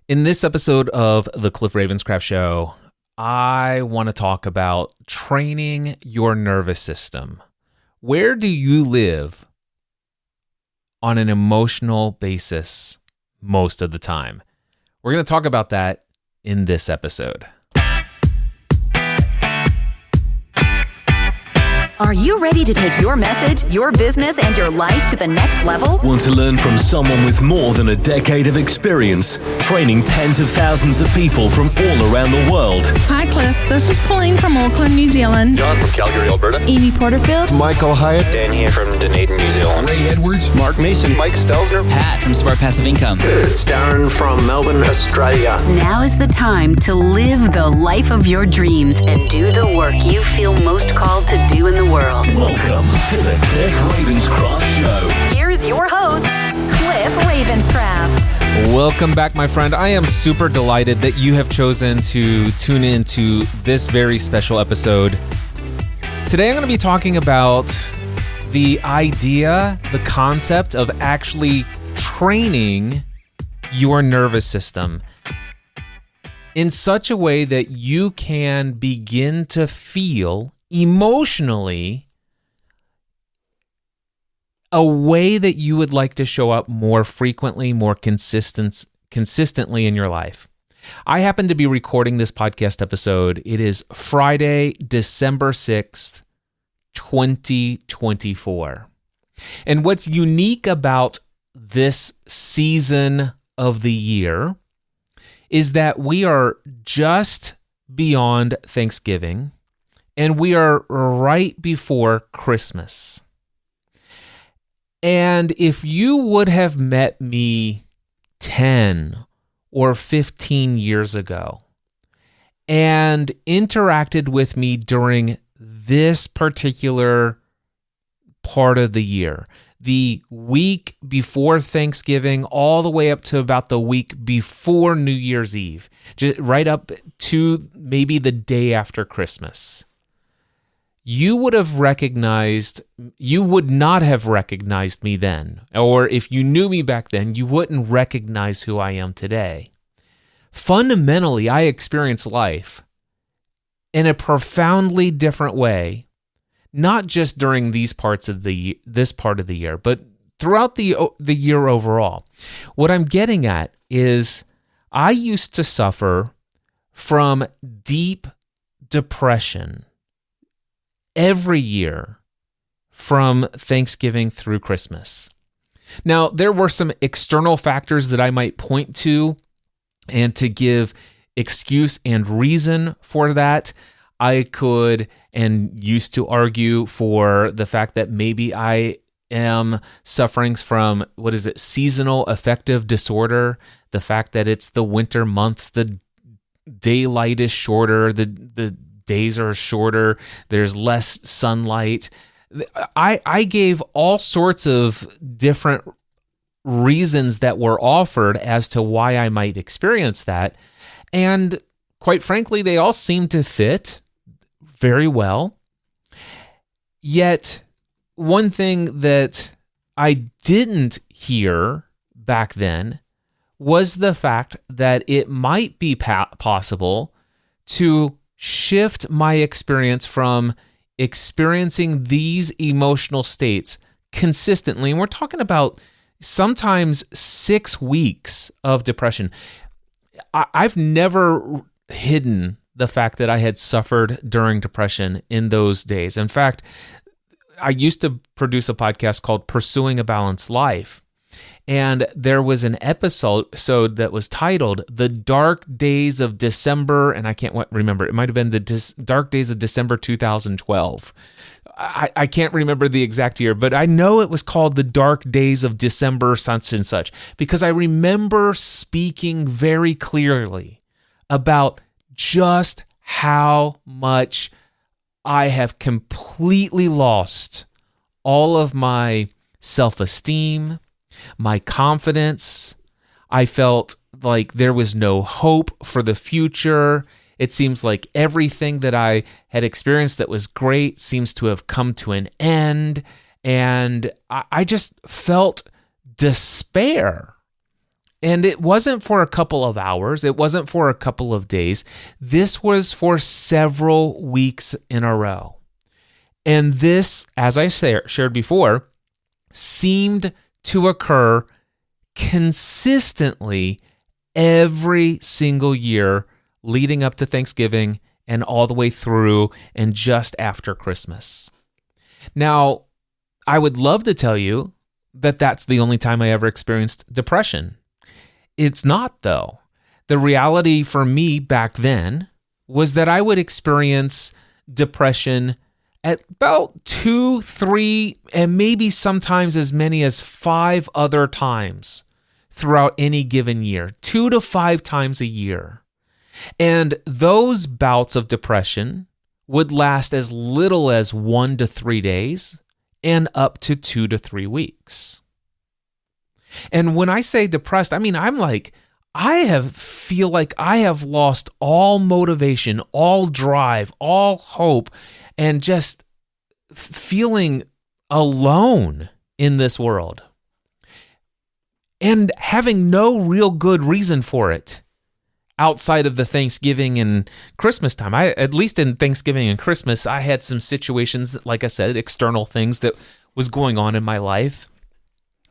In this episode of the Cliff Ravenscraft Show, I want to talk about training your nervous system. Where do you live on an emotional basis most of the time? We're going to talk about that in this episode. Are you ready to take your message, your business, and your life to the next level? Want to learn from someone with more than a decade of experience, training tens of thousands of people from all around the world? Hi, Cliff. This is Pauline from Auckland, New Zealand. John from Calgary, Alberta. Amy Porterfield. Michael Hyatt. Dan here from Dunedin, New Zealand. Ray Edwards. Mark Mason. Mike Stelzner. Pat from Smart Passive Income. It's Darren from Melbourne, Australia. Now is the time to live the life of your dreams and do the work you feel most called to do in the world. Welcome to the Cliff Ravenscraft Show. Here's your host, Cliff Ravenscraft. Welcome back, my friend. I am super delighted that you have chosen to tune in to this very special episode. Today I'm going to be talking about the idea, the concept of actually training your nervous system in such a way that you can begin to feel emotionally a way that you would like to show up more frequently, more consistently in your life. I happen to be recording this podcast episode. It is Friday, December 6th, 2024. And what's unique about this season of the year is that we are just beyond Thanksgiving and we are right before Christmas. And if you would have met me 10 or 15 years ago and interacted with me during this particular part of the year, the week before Thanksgiving all the way up to about the week before New Year's Eve, just right up to maybe the day after Christmas, you would not have recognized me then. Or if you knew me back then, you wouldn't recognize who I am today. Fundamentally, I experience life in a profoundly different way, not just during this part of the year, but throughout the year overall. What I'm getting at is I used to suffer from deep depression every year from Thanksgiving through Christmas. Now, there were some external factors that I might point to and to give excuse and reason for that. I could and used to argue for the fact that maybe I am suffering from, seasonal affective disorder, the fact that it's the winter months, the daylight is shorter, the days are shorter, there's less sunlight. I gave all sorts of different reasons that were offered as to why I might experience that. And quite frankly, they all seem to fit very well. Yet, one thing that I didn't hear back then was the fact that it might be possible to shift my experience from experiencing these emotional states consistently. And we're talking about sometimes 6 weeks of depression. I've never hidden the fact that I had suffered during depression in those days. In fact, I used to produce a podcast called Pursuing a Balanced Life. And there was an episode that was titled The Dark Days of December, and I can't remember. It might have been the Dark Days of December 2012. I can't remember the exact year, but I know it was called The Dark Days of December such and such, because I remember speaking very clearly about just how much I have completely lost all of my self-esteem, my confidence. I felt like there was no hope for the future. It seems like everything that I had experienced that was great seems to have come to an end. And I just felt despair. And it wasn't for a couple of hours. It wasn't for a couple of days. This was for several weeks in a row. And this, as I shared before, seemed to occur consistently every single year leading up to Thanksgiving and all the way through and just after Christmas. Now, I would love to tell you that that's the only time I ever experienced depression. It's not, though. The reality for me back then was that I would experience depression at about 2, 3, and maybe sometimes as many as 5 other times throughout any given year, 2 to 5 times a year. And those bouts of depression would last as little as 1 to 3 days and up to 2 to 3 weeks. And when I say depressed, I mean, feel like I have lost all motivation, all drive, all hope, and just feeling alone in this world. And having no real good reason for it outside of the Thanksgiving and Christmas time. At least in Thanksgiving and Christmas, I had some situations, like I said, external things that was going on in my life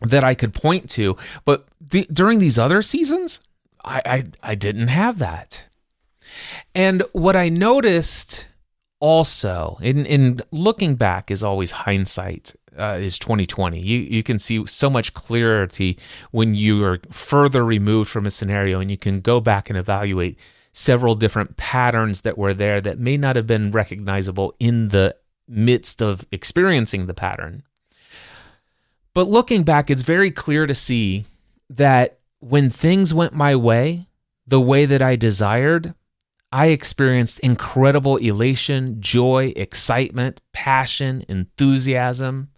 that I could point to. But during these other seasons, I didn't have that. And what I noticed also, in looking back is always hindsight, is 2020. You can see so much clarity when you are further removed from a scenario, and you can go back and evaluate several different patterns that were there that may not have been recognizable in the midst of experiencing the pattern. But looking back, it's very clear to see that when things went my way, the way that I desired, I experienced incredible elation, joy, excitement, passion, enthusiasm.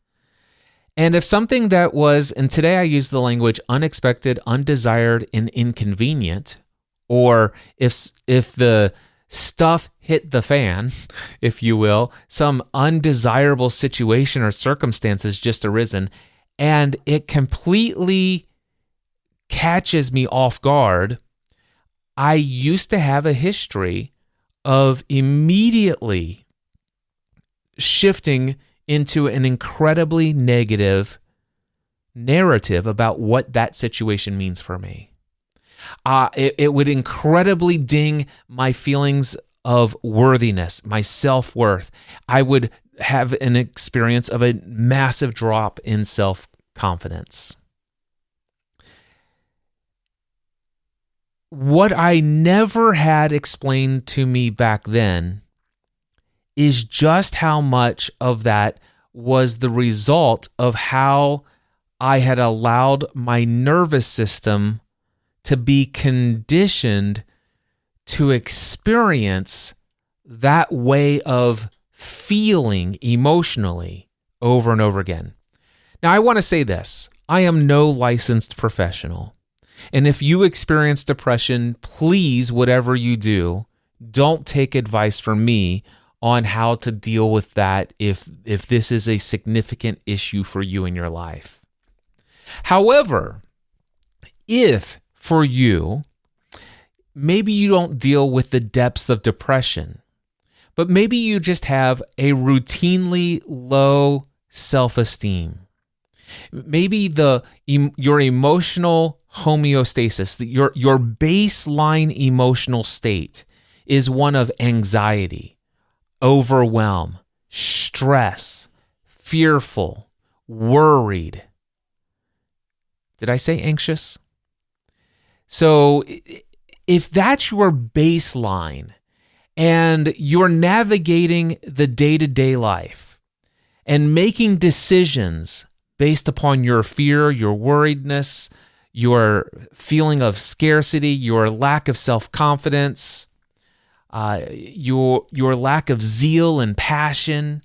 And if something that was, and today I use the language unexpected, undesired, and inconvenient, or if the stuff hit the fan, if you will, some undesirable situation or circumstances just arisen, and it completely catches me off guard, I used to have a history of immediately shifting into an incredibly negative narrative about what that situation means for me. It would incredibly ding my feelings of worthiness, my self-worth. I would have an experience of a massive drop in self-confidence. What I never had explained to me back then is just how much of that was the result of how I had allowed my nervous system to be conditioned to experience that way of feeling emotionally over and over again. Now, I want to say this. I am no licensed professional. And if you experience depression, please, whatever you do, don't take advice from me on how to deal with that if this is a significant issue for you in your life. However, if for you, maybe you don't deal with the depths of depression, but maybe you just have a routinely low self-esteem. Maybe your emotional homeostasis, your baseline emotional state is one of anxiety, overwhelm, stress, fearful, worried. Did I say anxious? So if that's your baseline and you're navigating the day-to-day life and making decisions based upon your fear, your worriedness, your feeling of scarcity, your lack of self-confidence, your lack of zeal and passion,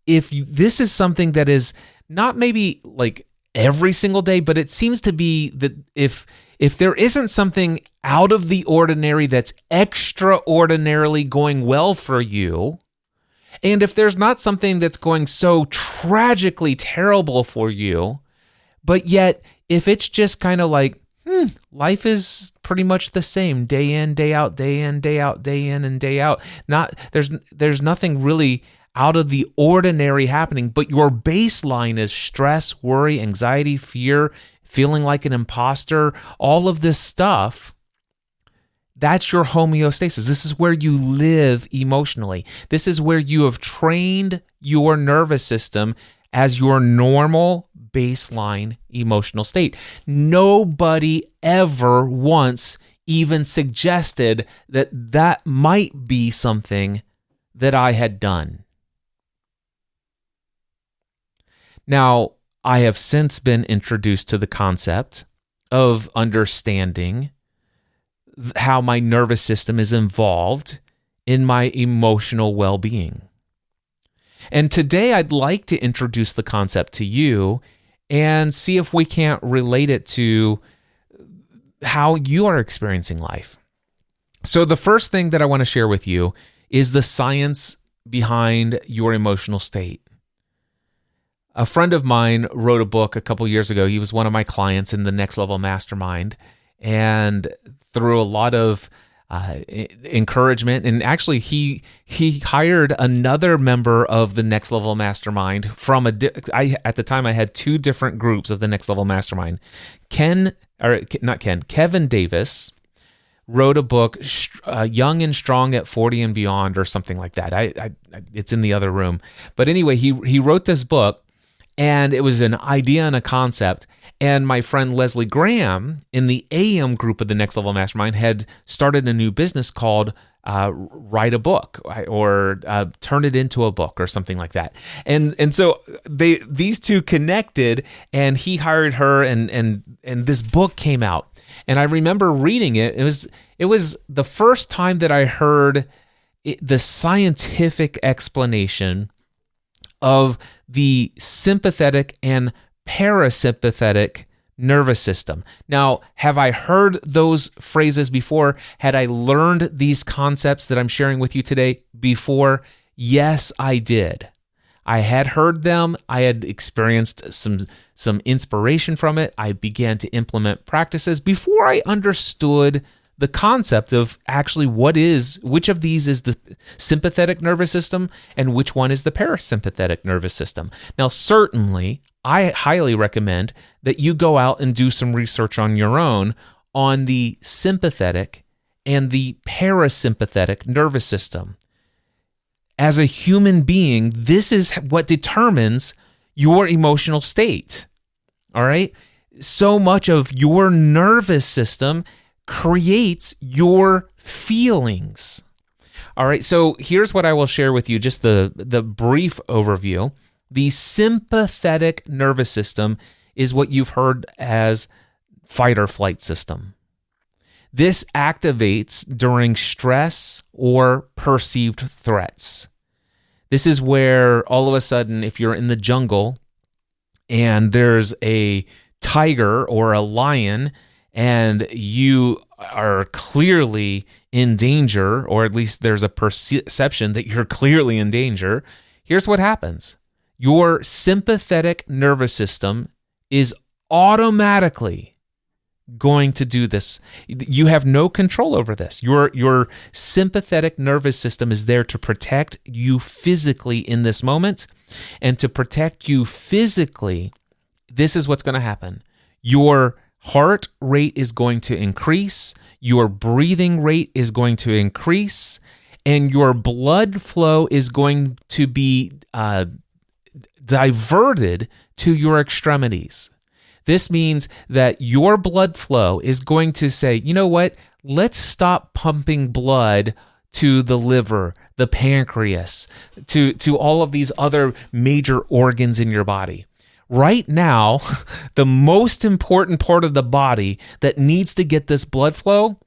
if this is something that is not maybe like every single day, but it seems to be that if there isn't something out of the ordinary that's extraordinarily going well for you, and if there's not something that's going so tragically terrible for you, but yet if it's just kind of like, life is pretty much the same, day in, day out, day in, day out, day in, and day out. There's nothing really out of the ordinary happening, but your baseline is stress, worry, anxiety, fear, feeling like an imposter, all of this stuff. That's your homeostasis. This is where you live emotionally. This is where you have trained your nervous system as your normal baseline emotional state. Nobody ever once even suggested that that might be something that I had done. Now, I have since been introduced to the concept of understanding how my nervous system is involved in my emotional well-being. And today I'd like to introduce the concept to you and see if we can't relate it to how you are experiencing life. So the first thing that I want to share with you is the science behind your emotional state. A friend of mine wrote a book a couple years ago. He was one of my clients in the Next Level Mastermind, and through a lot of encouragement, and actually he hired another member of the Next Level Mastermind from at the time I had two different groups of the Next Level Mastermind. Kevin Davis wrote a book, Young and Strong at 40 and Beyond, or something like that. It's in the other room. But anyway, he wrote this book, and it was an idea and a concept. And my friend Leslie Graham in the AM group of the Next Level Mastermind had started a new business called Write a Book, or Turn It Into a Book, or something like that. And so these two connected, and he hired her, and this book came out. And I remember reading it. It was the first time that I heard the scientific explanation of the sympathetic and parasympathetic nervous system. Now, have I heard those phrases before? Had I learned these concepts that I'm sharing with you today before? Yes, I did. I had heard them. I had experienced some inspiration from it. I began to implement practices before I understood the concept of actually which of these is the sympathetic nervous system and which one is the parasympathetic nervous system. Now, certainly, I highly recommend that you go out and do some research on your own on the sympathetic and the parasympathetic nervous system. As a human being, this is what determines your emotional state. All right? So much of your nervous system creates your feelings. All right, so here's what I will share with you, just the brief overview. The sympathetic nervous system is what you've heard as fight or flight system. This activates during stress or perceived threats. This is where all of a sudden, if you're in the jungle and there's a tiger or a lion, and you are clearly in danger, or at least there's a perception that you're clearly in danger, here's what happens. Your sympathetic nervous system is automatically going to do this. You have no control over this. Your sympathetic nervous system is there to protect you physically in this moment, and to protect you physically, this is what's going to happen. Your heart rate is going to increase, your breathing rate is going to increase, and your blood flow is going to be diverted to your extremities. This means that your blood flow is going to say, you know what, let's stop pumping blood to the liver, the pancreas, to all of these other major organs in your body. Right now, the most important part of the body that needs to get this blood flow,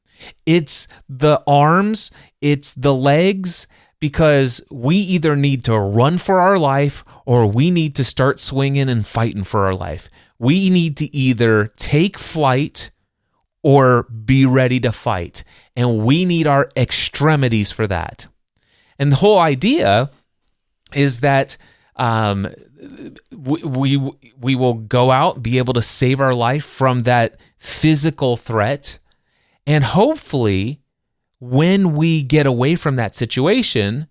it's the arms, it's the legs, because we either need to run for our life or we need to start swinging and fighting for our life. We need to either take flight or be ready to fight, and we need our extremities for that. And the whole idea is that we will go out, be able to save our life from that physical threat, and hopefully, when we get away from that situation,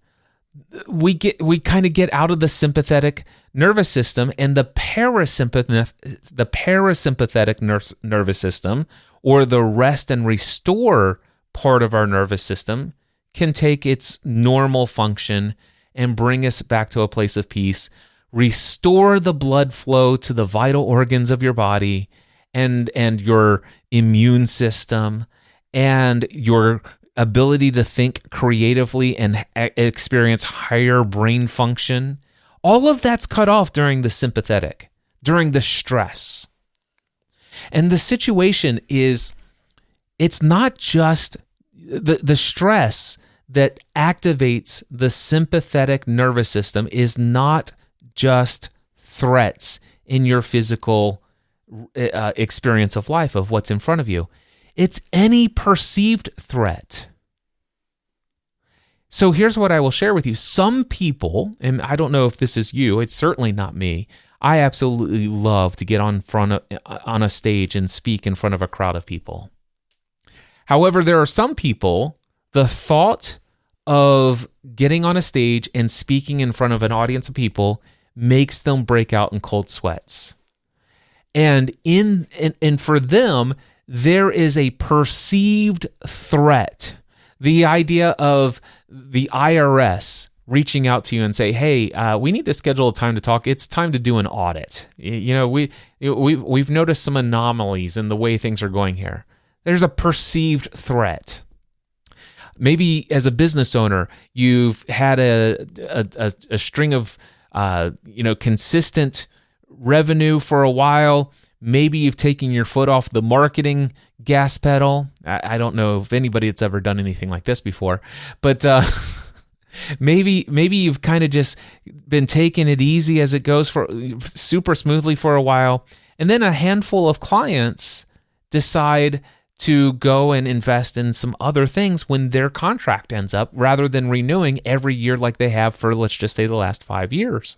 we kind of get out of the sympathetic nervous system, and the parasympathetic nervous system, or the rest and restore part of our nervous system, can take its normal function and bring us back to a place of peace, restore the blood flow to the vital organs of your body and your immune system and your ability to think creatively and experience higher brain function. All of that's cut off during the sympathetic, during the stress. And the situation is, it's not just the stress that activates the sympathetic nervous system is not just threats in your physical experience of life, of what's in front of you. It's any perceived threat. So here's what I will share with you. Some people, and I don't know if this is you, it's certainly not me, I absolutely love to get on a stage and speak in front of a crowd of people. However, there are some people, the thought of getting on a stage and speaking in front of an audience of people makes them break out in cold sweats. And for them, there is a perceived threat. The idea of the IRS reaching out to you and say, "Hey, we need to schedule a time to talk. It's time to do an audit. You know, we've noticed some anomalies in the way things are going here." There's a perceived threat. Maybe as a business owner, you've had a string of consistent revenue for a while. Maybe you've taken your foot off the marketing gas pedal. I don't know if anybody that's ever done anything like this before, but maybe you've kind of just been taking it easy as it goes for super smoothly for a while, and then a handful of clients decide to go and invest in some other things when their contract ends up, rather than renewing every year like they have for, let's just say, the last 5 years.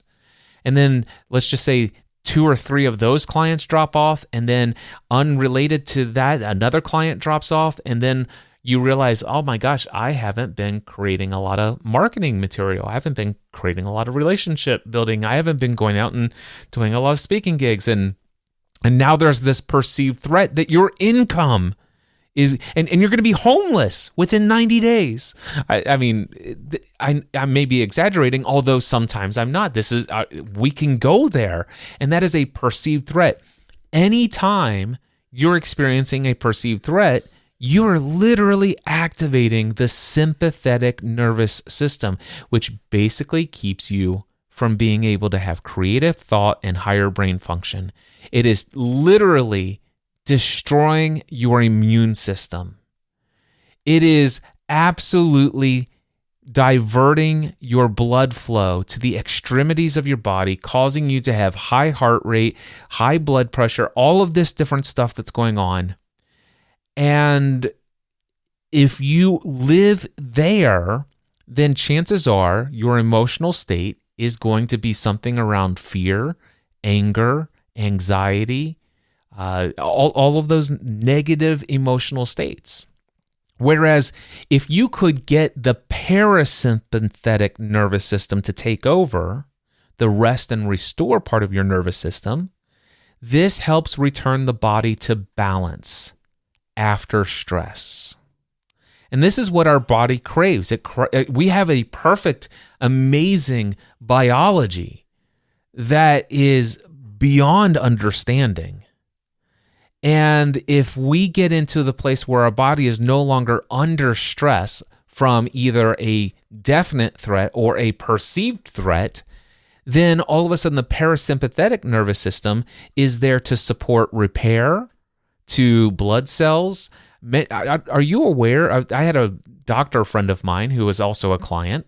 And then let's just say 2 or 3 of those clients drop off, and then unrelated to that, another client drops off, and then you realize, oh my gosh, I haven't been creating a lot of marketing material. I haven't been creating a lot of relationship building. I haven't been going out and doing a lot of speaking gigs. And now there's this perceived threat that your income is, and you're going to be homeless within 90 days. I mean, I may be exaggerating, although sometimes I'm not. This is, we can go there, and that is a perceived threat. Anytime you're experiencing a perceived threat, you're literally activating the sympathetic nervous system, which basically keeps you from being able to have creative thought and higher brain function. It is literally destroying your immune system. It is absolutely diverting your blood flow to the extremities of your body, causing you to have high heart rate, high blood pressure, all of this different stuff that's going on. And if you live there, then chances are your emotional state is going to be something around fear, anger, anxiety, all of those negative emotional states. Whereas if you could get the parasympathetic nervous system to take over, the rest and restore part of your nervous system, this helps return the body to balance after stress. And this is what our body craves. We have a perfect, amazing biology that is beyond understanding. And if we get into the place where our body is no longer under stress from either a definite threat or a perceived threat, then all of a sudden the parasympathetic nervous system is there to support repair to blood cells. Are you aware? I had a doctor friend of mine who was also a client,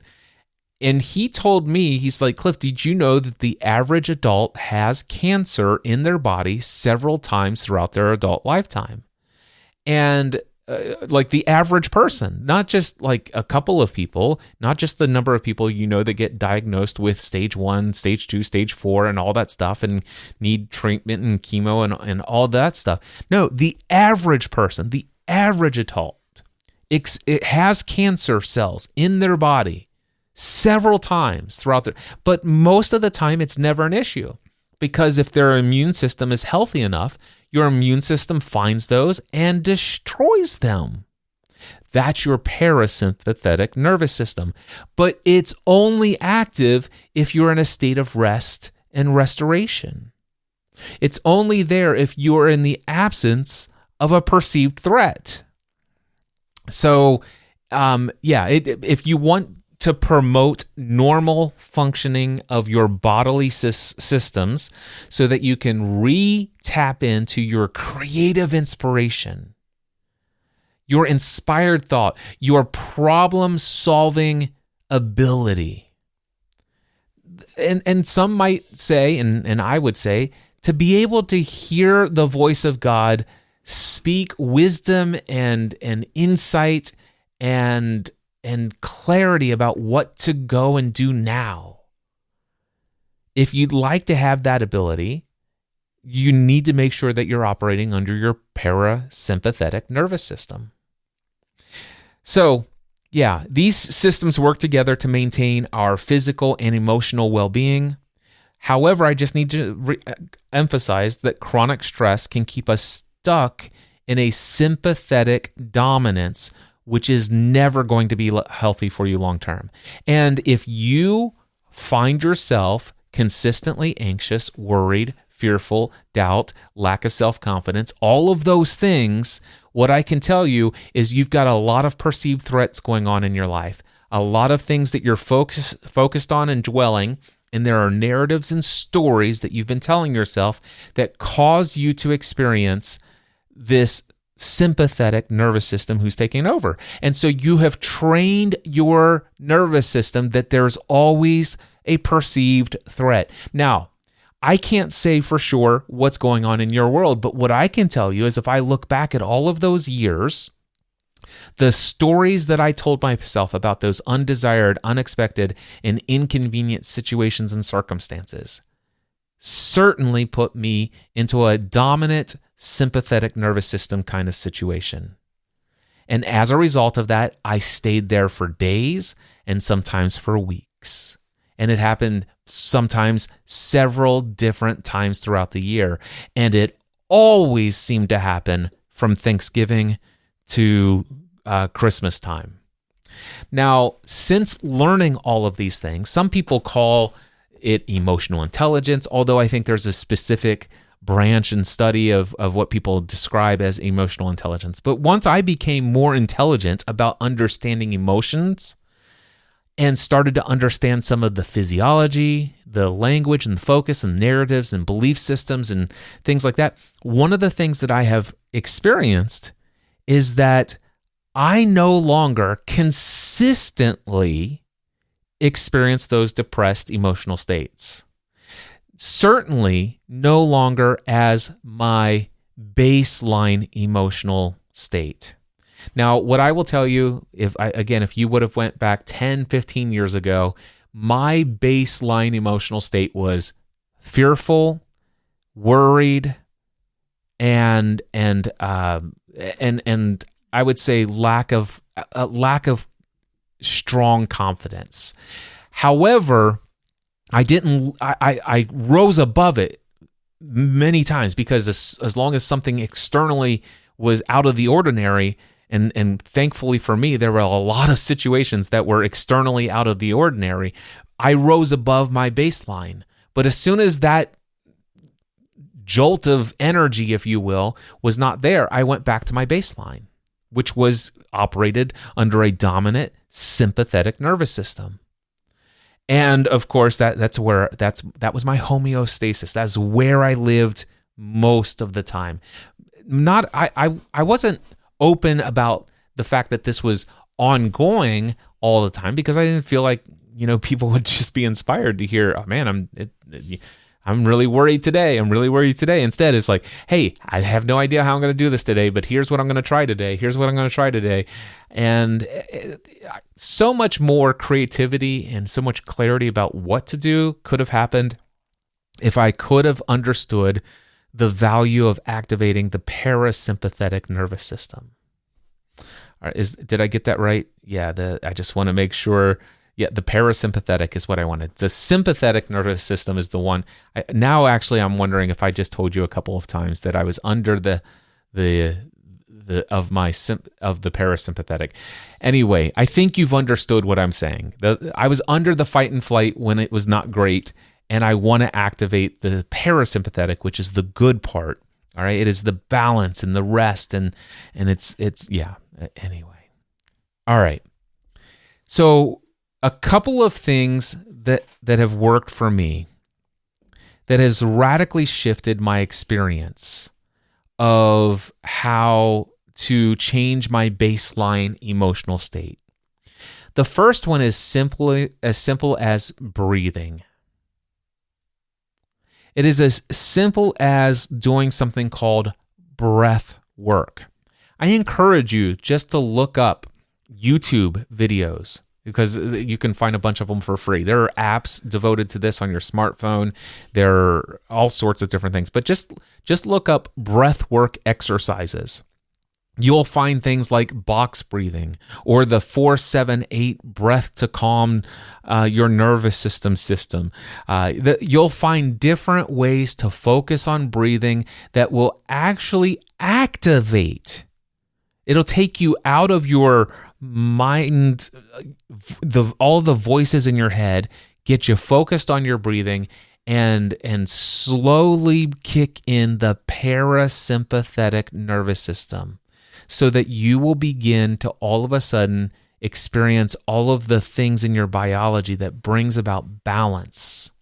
and he told me, he's like, "Cliff, did you know that the average adult has cancer in their body several times throughout their adult lifetime?" And like the average person, not just like a couple of people, not just the number of people that get diagnosed with stage 1, stage 2, stage 4, and all that stuff, and need treatment and chemo and all that stuff. No, the average person, the average adult, it has cancer cells in their body several times throughout but most of the time it's never an issue, because if their immune system is healthy enough, your immune system finds those and destroys them. That's your parasympathetic nervous system. But it's only active if you're in a state of rest and restoration. It's only there if you're in the absence of a perceived threat. So, if you want to promote normal functioning of your bodily systems so that you can re-tap into your creative inspiration, your inspired thought, your problem-solving ability. And some might say, and I would say, to be able to hear the voice of God speak wisdom and insight and clarity about what to go and do now. If you'd like to have that ability, you need to make sure that you're operating under your parasympathetic nervous system. So, these systems work together to maintain our physical and emotional well-being. However, I just need to emphasize that chronic stress can keep us stuck in a sympathetic dominance, which is never going to be healthy for you long term. And if you find yourself consistently anxious, worried, fearful, doubt, lack of self-confidence, all of those things, what I can tell you is you've got a lot of perceived threats going on in your life, a lot of things that you're focused on and dwelling, and there are narratives and stories that you've been telling yourself that cause you to experience this sympathetic nervous system who's taking over. And so you have trained your nervous system that there's always a perceived threat. Now, I can't say for sure what's going on in your world, but what I can tell you is if I look back at all of those years, the stories that I told myself about those undesired, unexpected, and inconvenient situations and circumstances certainly put me into a dominant sympathetic nervous system kind of situation. And as a result of that, I stayed there for days and sometimes for weeks. And it happened sometimes several different times throughout the year. And it always seemed to happen from Thanksgiving to Christmas time. Now, since learning all of these things, some people call it emotional intelligence, although I think there's a specific branch and study of what people describe as emotional intelligence. But once I became more intelligent about understanding emotions and started to understand some of the physiology, the language and the focus and narratives and belief systems and things like that, one of the things that I have experienced is that I no longer consistently experience those depressed emotional states. Certainly no longer as my baseline emotional state. Now, what I will tell you, if you would have went back 10, 15 years ago, my baseline emotional state was fearful, worried, and I would say lack of strong confidence. However, I rose above it many times because as long as something externally was out of the ordinary, and thankfully for me, there were a lot of situations that were externally out of the ordinary, I rose above my baseline. But as soon as that jolt of energy, if you will, was not there, I went back to my baseline, which was operated under a dominant sympathetic nervous system. And of course, that was my homeostasis. That's where I lived most of the time. I wasn't open about the fact that this was ongoing all the time because I didn't feel like people would just be inspired to hear, oh man, I'm really worried today. Instead, it's like, hey, I have no idea how I'm going to do this today, but here's what I'm going to try today. And so much more creativity and so much clarity about what to do could have happened if I could have understood the value of activating the parasympathetic nervous system. All right, did I get that right? Yeah, I just want to make sure. Yeah, the parasympathetic is what I wanted. The sympathetic nervous system is the one. Now, actually, I'm wondering if I just told you a couple of times that I was under the parasympathetic. Anyway, I think you've understood what I'm saying. I was under the fight and flight when it was not great, and I want to activate the parasympathetic, which is the good part. All right, it is the balance and the rest, and it's yeah. Anyway, all right. So a couple of things that have worked for me that has radically shifted my experience of how to change my baseline emotional state. The first one is as simple as breathing. It is as simple as doing something called breath work. I encourage you just to look up YouTube videos, because you can find a bunch of them for free. There are apps devoted to this on your smartphone. There are all sorts of different things. But just look up breath work exercises. You'll find things like box breathing or the 4-7-8 breath to calm your nervous system. You'll find different ways to focus on breathing that will actually activate. It'll take you out of your mind, all the voices in your head, get you focused on your breathing, and slowly kick in the parasympathetic nervous system so that you will begin to all of a sudden experience all of the things in your biology that brings about balance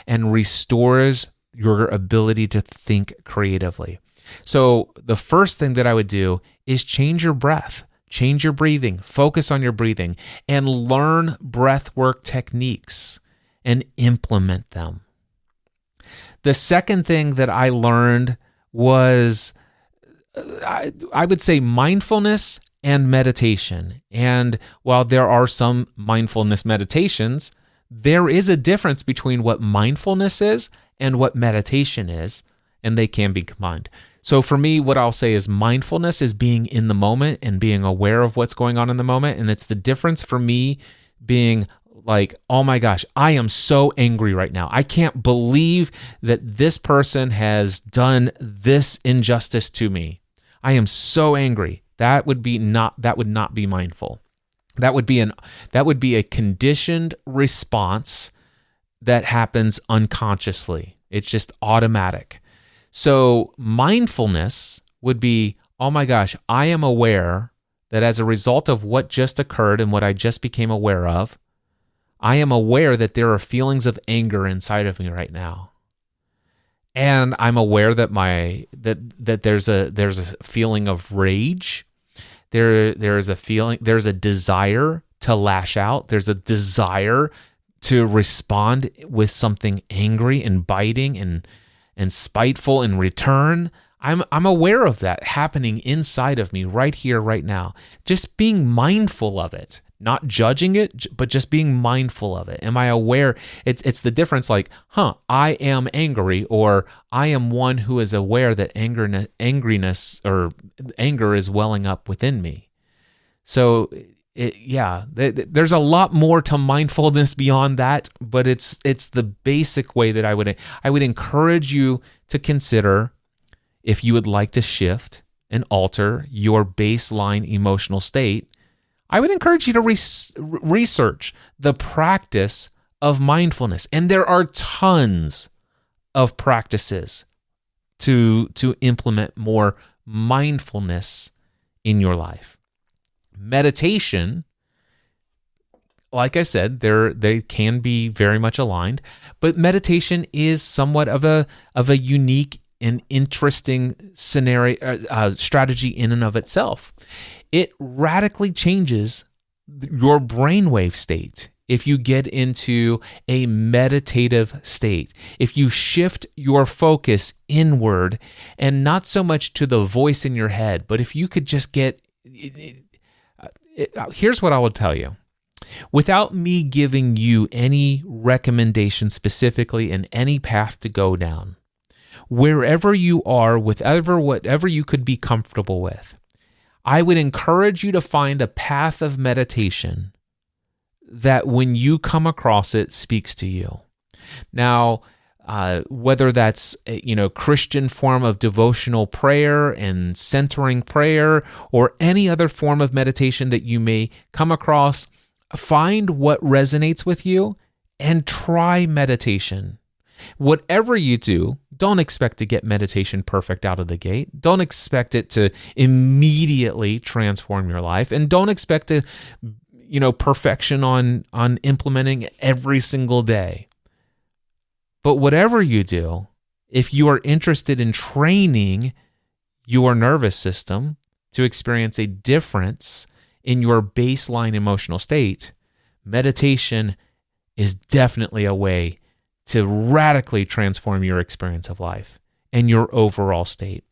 and restores your ability to think creatively. So the first thing that I would do is change your breath. Change your breathing, focus on your breathing, and learn breath work techniques and implement them. The second thing that I learned was, I would say, mindfulness and meditation. And while there are some mindfulness meditations, there is a difference between what mindfulness is and what meditation is, and they can be combined. So for me, what I'll say is mindfulness is being in the moment and being aware of what's going on in the moment. And it's the difference for me being like, oh my gosh, I am so angry right now. I can't believe that this person has done this injustice to me. I am so angry. That would not be mindful. That would be a conditioned response that happens unconsciously. It's just automatic. So mindfulness would be, oh my gosh, I am aware that as a result of what just occurred and what I just became aware of, I am aware that there are feelings of anger inside of me right now. And I'm aware that that there's a feeling of rage. There's a desire to lash out. There's a desire to respond with something angry and biting and spiteful in return. I'm aware of that happening inside of me right here, right now. Just being mindful of it, not judging it, but just being mindful of it. Am I aware? It's the difference, like, I am angry, or I am one who is aware that angriness or anger is welling up within me. So there's a lot more to mindfulness beyond that, but it's the basic way that I would encourage you to consider if you would like to shift and alter your baseline emotional state. I would encourage you to research the practice of mindfulness, and there are tons of practices to implement more mindfulness in your life. Meditation, like I said, they can be very much aligned, but meditation is somewhat of a unique and interesting strategy in and of itself. It radically changes your brainwave state. if you get into a meditative state, if you shift your focus inward and not so much to the voice in your head, but if you could just get, here's what I will tell you. Without me giving you any recommendation specifically in any path to go down, wherever you are, whatever you could be comfortable with, I would encourage you to find a path of meditation that when you come across it speaks to you. Now, whether that's Christian form of devotional prayer and centering prayer or any other form of meditation that you may come across, find what resonates with you and try meditation. Whatever you do, don't expect to get meditation perfect out of the gate. Don't expect it to immediately transform your life, and don't expect to, perfection on implementing every single day. But whatever you do, if you are interested in training your nervous system to experience a difference in your baseline emotional state, meditation is definitely a way to radically transform your experience of life and your overall state.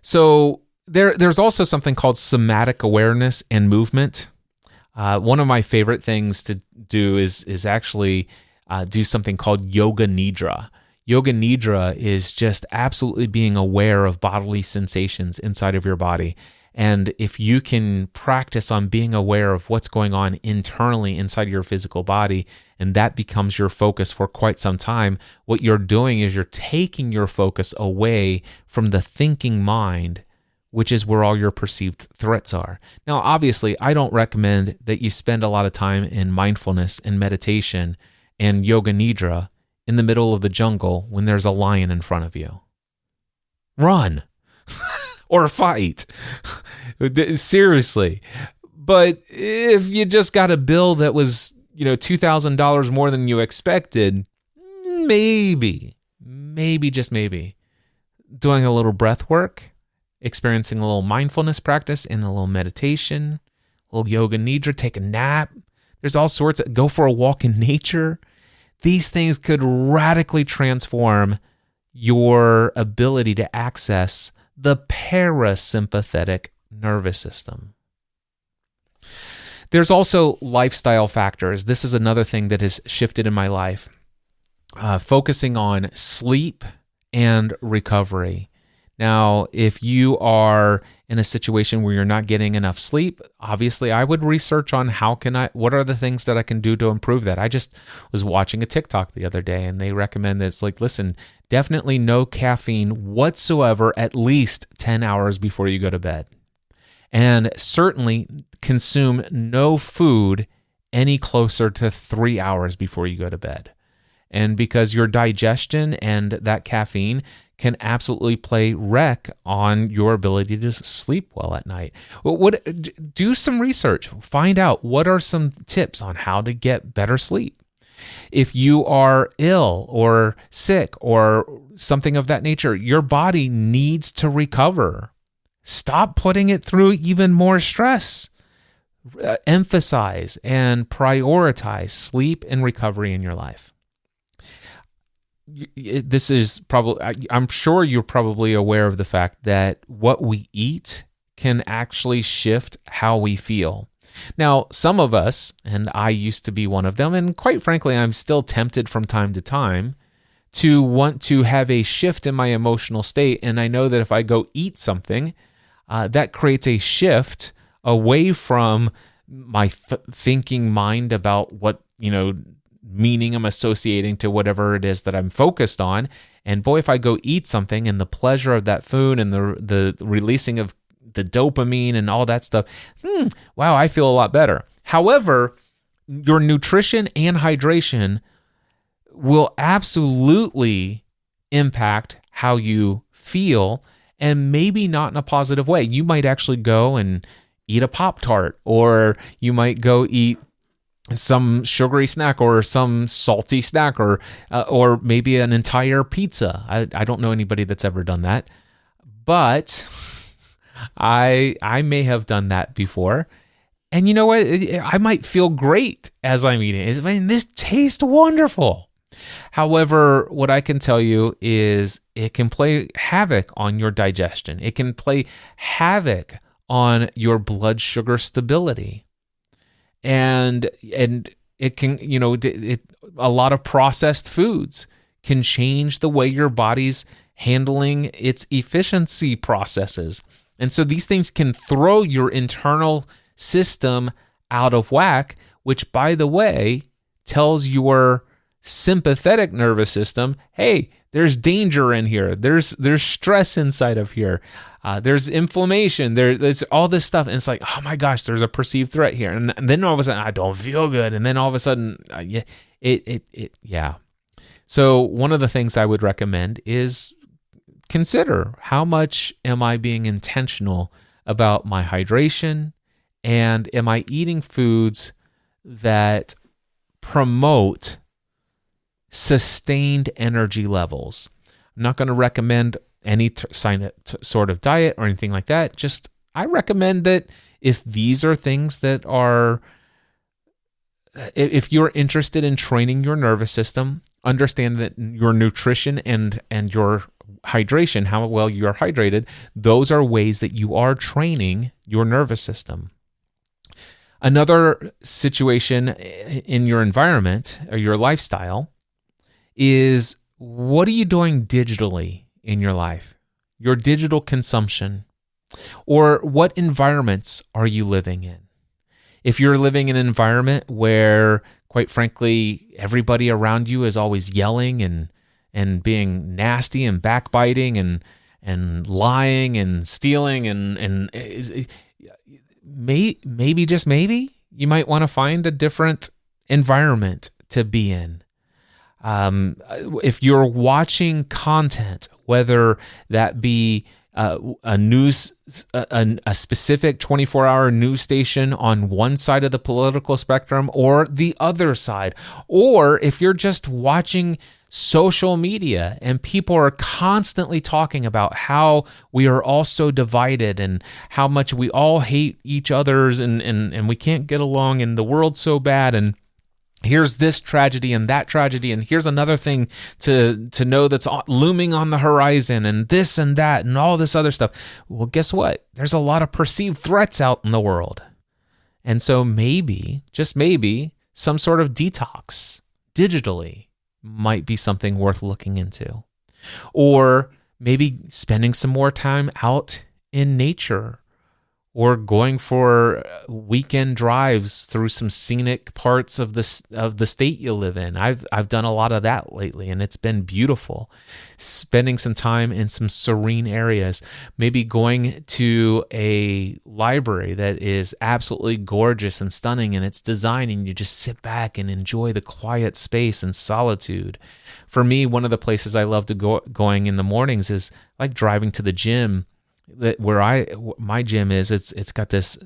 So there's also something called somatic awareness and movement. One of my favorite things to do is actually do something called yoga nidra. Yoga nidra is just absolutely being aware of bodily sensations inside of your body. And if you can practice on being aware of what's going on internally inside your physical body, and that becomes your focus for quite some time, what you're doing is you're taking your focus away from the thinking mind, which is where all your perceived threats are. Now, obviously, I don't recommend that you spend a lot of time in mindfulness and meditation and yoga nidra in the middle of the jungle when there's a lion in front of you. Run! Or fight. Seriously. But if you just got a bill that was, $2,000 more than you expected, maybe, just maybe, doing a little breath work, experiencing a little mindfulness practice and a little meditation, a little yoga nidra, take a nap. There's all sorts of, go for a walk in nature. These things could radically transform your ability to access the parasympathetic nervous system. There's also lifestyle factors. This is another thing that has shifted in my life. Focusing on sleep and recovery. Now, if you are in a situation where you're not getting enough sleep, obviously I would research on what are the things that I can do to improve that. I just was watching a TikTok the other day and they recommend that it's like, listen, definitely no caffeine whatsoever at least 10 hours before you go to bed. And certainly consume no food any closer to 3 hours before you go to bed. And because your digestion and that caffeine can absolutely play wreck on your ability to sleep well at night. Do some research. Find out what are some tips on how to get better sleep. If you are ill or sick or something of that nature, your body needs to recover. Stop putting it through even more stress. Emphasize and prioritize sleep and recovery in your life. This is probably, I'm sure you're probably aware of the fact that what we eat can actually shift how we feel. Now, some of us, and I used to be one of them, and quite frankly, I'm still tempted from time to time to want to have a shift in my emotional state. And I know that if I go eat something, that creates a shift away from my thinking mind about what, meaning I'm associating to whatever it is that I'm focused on. And boy, if I go eat something and the pleasure of that food and the releasing of the dopamine and all that stuff, wow, I feel a lot better. However, your nutrition and hydration will absolutely impact how you feel, and maybe not in a positive way. You might actually go and eat a Pop-Tart, or you might go eat some sugary snack or some salty snack, or maybe an entire pizza. I don't know anybody that's ever done that, but I may have done that before. And you know what? I might feel great as I'm eating it. I mean, this tastes wonderful. However, what I can tell you is it can play havoc on your digestion. It can play havoc on your blood sugar stability. And it can, a lot of processed foods can change the way your body's handling its efficiency processes. And so these things can throw your internal system out of whack, which, by the way, tells your sympathetic nervous system, hey, there's danger in here. There's stress inside of here. There's inflammation. There's all this stuff. And it's like, oh my gosh, there's a perceived threat here. And then all of a sudden, I don't feel good. And then all of a sudden, yeah. So one of the things I would recommend is consider, how much am I being intentional about my hydration? And am I eating foods that promote sustained energy levels? I'm not going to recommend any sort of diet or anything like that. Just, I recommend that if these are things that are, if you're interested in training your nervous system, understand that your nutrition and your hydration, how well you're hydrated, those are ways that you are training your nervous system. Another situation in your environment or your lifestyle is, what are you doing digitally in your life? Your digital consumption. Or what environments are you living in? If you're living in an environment where, quite frankly, everybody around you is always yelling and being nasty and backbiting and lying and stealing and maybe, just maybe, you might want to find a different environment to be in. If you're watching content, whether that be a specific 24-hour news station on one side of the political spectrum or the other side, or if you're just watching social media and people are constantly talking about how we are all so divided and how much we all hate each other's and we can't get along and the world's so bad and here's this tragedy and that tragedy and here's another thing to know that's looming on the horizon and this and that and all this other stuff. Well, guess what? There's a lot of perceived threats out in the world. And so maybe, just maybe, some sort of detox digitally might be something worth looking into. Or maybe spending some more time out in nature, or going for weekend drives through some scenic parts of the state you live in. I've done a lot of that lately, and it's been beautiful. Spending some time in some serene areas, maybe going to a library that is absolutely gorgeous and stunning in its design, and you just sit back and enjoy the quiet space and solitude. For me, one of the places I love to going in the mornings is like driving to the gym. Where my gym is, it's got this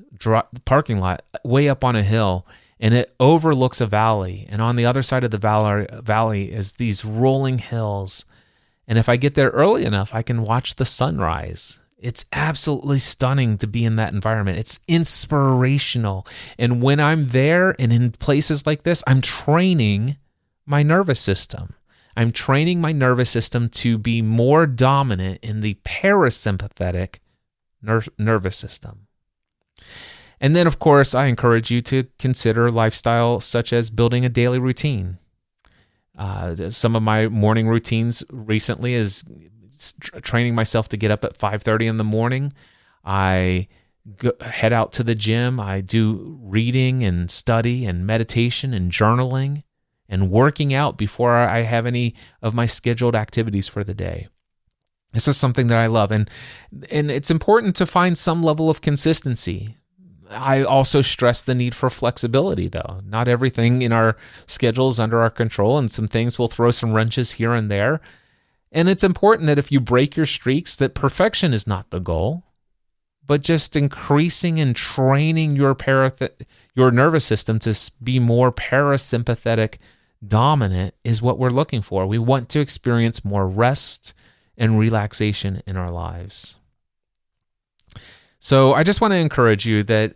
parking lot way up on a hill, and it overlooks a valley. And on the other side of the valley is these rolling hills. And if I get there early enough, I can watch the sunrise. It's absolutely stunning to be in that environment. It's inspirational. And when I'm there and in places like this, I'm training my nervous system. I'm training my nervous system to be more dominant in the parasympathetic nervous system. And then, of course, I encourage you to consider lifestyle such as building a daily routine. Some of my morning routines recently is training myself to get up at 5:30 in the morning. I head out to the gym. I do reading and study and meditation and journaling and working out before I have any of my scheduled activities for the day. This is something that I love, and it's important to find some level of consistency. I also stress the need for flexibility, though. Not everything in our schedule is under our control, and some things will throw some wrenches here and there. And it's important that if you break your streaks, that perfection is not the goal, but just increasing and training your nervous system to be more parasympathetic dominant is what we're looking for. We want to experience more rest and relaxation in our lives. So I just want to encourage you that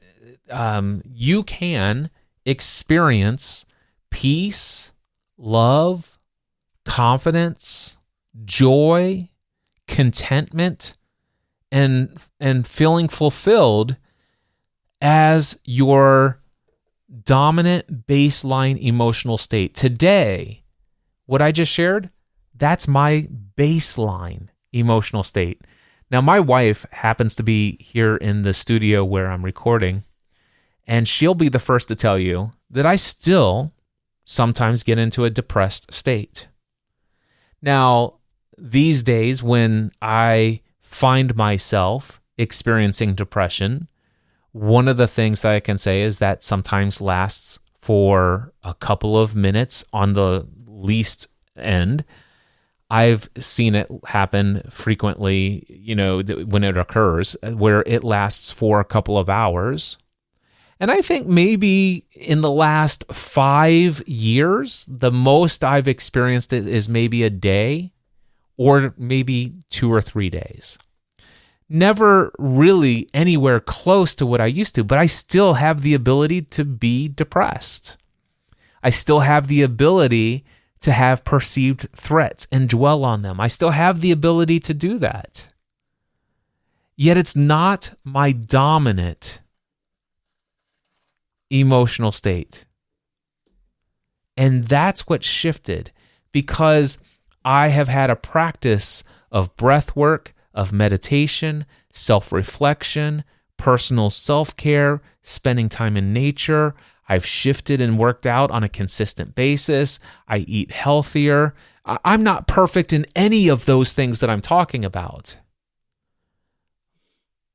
you can experience peace, love, confidence, joy, contentment, and feeling fulfilled as your dominant baseline emotional state. Today, what I just shared, that's my baseline emotional state. Now, my wife happens to be here in the studio where I'm recording, and she'll be the first to tell you that I still sometimes get into a depressed state. Now, these days when I find myself experiencing depression, one of the things that I can say is that sometimes lasts for a couple of minutes on the least end. I've seen it happen frequently, when it occurs, where it lasts for a couple of hours. And I think maybe in the last 5 years, the most I've experienced it is maybe a day or maybe 2 or 3 days. Never really anywhere close to what I used to, but I still have the ability to be depressed. I still have the ability to have perceived threats and dwell on them. I still have the ability to do that. Yet it's not my dominant emotional state. And that's what shifted, because I have had a practice of breath work, of meditation, self-reflection, personal self-care, spending time in nature. I've shifted and worked out on a consistent basis. I eat healthier. I'm not perfect in any of those things that I'm talking about,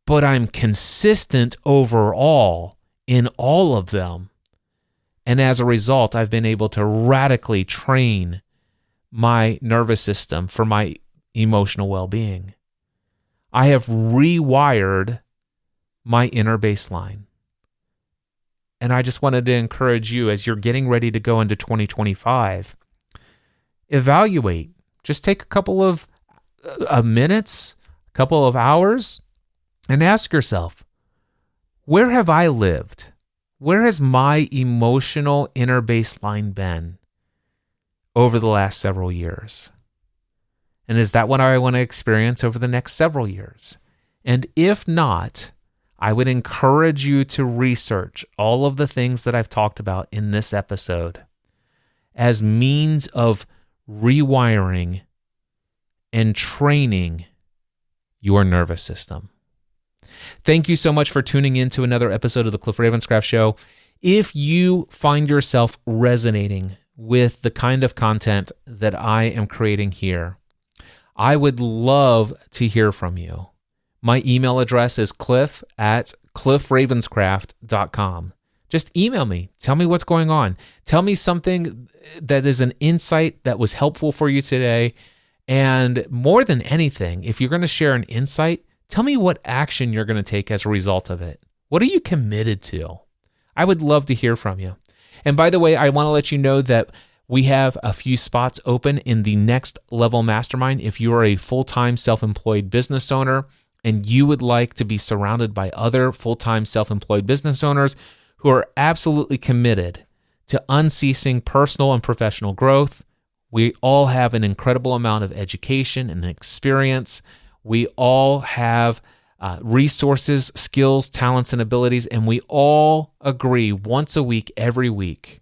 but I'm consistent overall in all of them. And as a result, I've been able to radically train my nervous system for my emotional well-being. I have rewired my inner baseline. And I just wanted to encourage you, as you're getting ready to go into 2025, evaluate. Just take a couple of minutes, a couple of hours, and ask yourself, where have I lived? Where has my emotional inner baseline been over the last several years? And is that what I want to experience over the next several years? And if not, I would encourage you to research all of the things that I've talked about in this episode as means of rewiring and training your nervous system. Thank you so much for tuning in to another episode of the Cliff Ravenscraft Show. If you find yourself resonating with the kind of content that I am creating here, I would love to hear from you. My email address is cliff@cliffravenscraft.com. Just email me. Tell me what's going on. Tell me something that is an insight that was helpful for you today. And more than anything, if you're going to share an insight, tell me what action you're going to take as a result of it. What are you committed to? I would love to hear from you. And by the way, I want to let you know that we have a few spots open in the Next Level Mastermind. If you are a full-time self-employed business owner and you would like to be surrounded by other full-time self-employed business owners who are absolutely committed to unceasing personal and professional growth, we all have an incredible amount of education and experience. We all have resources, skills, talents, and abilities, and we all agree once a week, every week,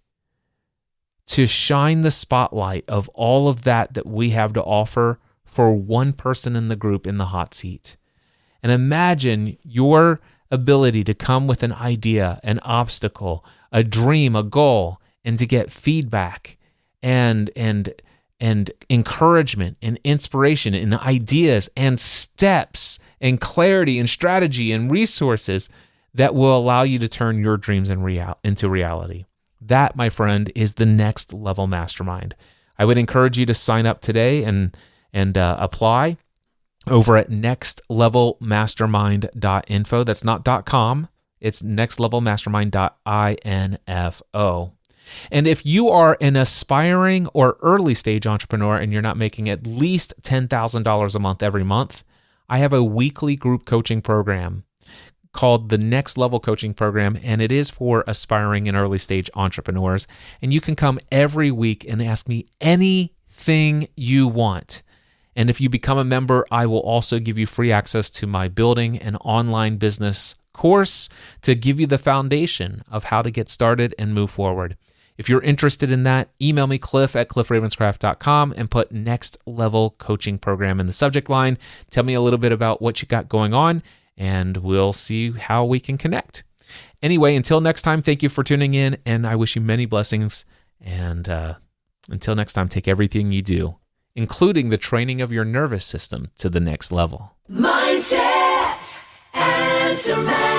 to shine the spotlight of all of that we have to offer for one person in the group in the hot seat. And imagine your ability to come with an idea, an obstacle, a dream, a goal, and to get feedback and encouragement and inspiration and ideas and steps and clarity and strategy and resources that will allow you to turn your dreams into reality. That, my friend, is the Next Level Mastermind. I would encourage you to sign up today and apply over at nextlevelmastermind.info. That's not .com. It's nextlevelmastermind.info. And if you are an aspiring or early stage entrepreneur and you're not making at least $10,000 a month every month, I have a weekly group coaching program called the Next Level Coaching Program, and it is for aspiring and early stage entrepreneurs. And you can come every week and ask me anything you want. And if you become a member, I will also give you free access to my Building an Online Business course to give you the foundation of how to get started and move forward. If you're interested in that, email me, cliff@cliffravenscraft.com, and put Next Level Coaching Program in the subject line. Tell me a little bit about what you got going on, and we'll see how we can connect. Anyway, until next time, thank you for tuning in, and I wish you many blessings. And until next time, take everything you do, including the training of your nervous system, to the next level. Mindset and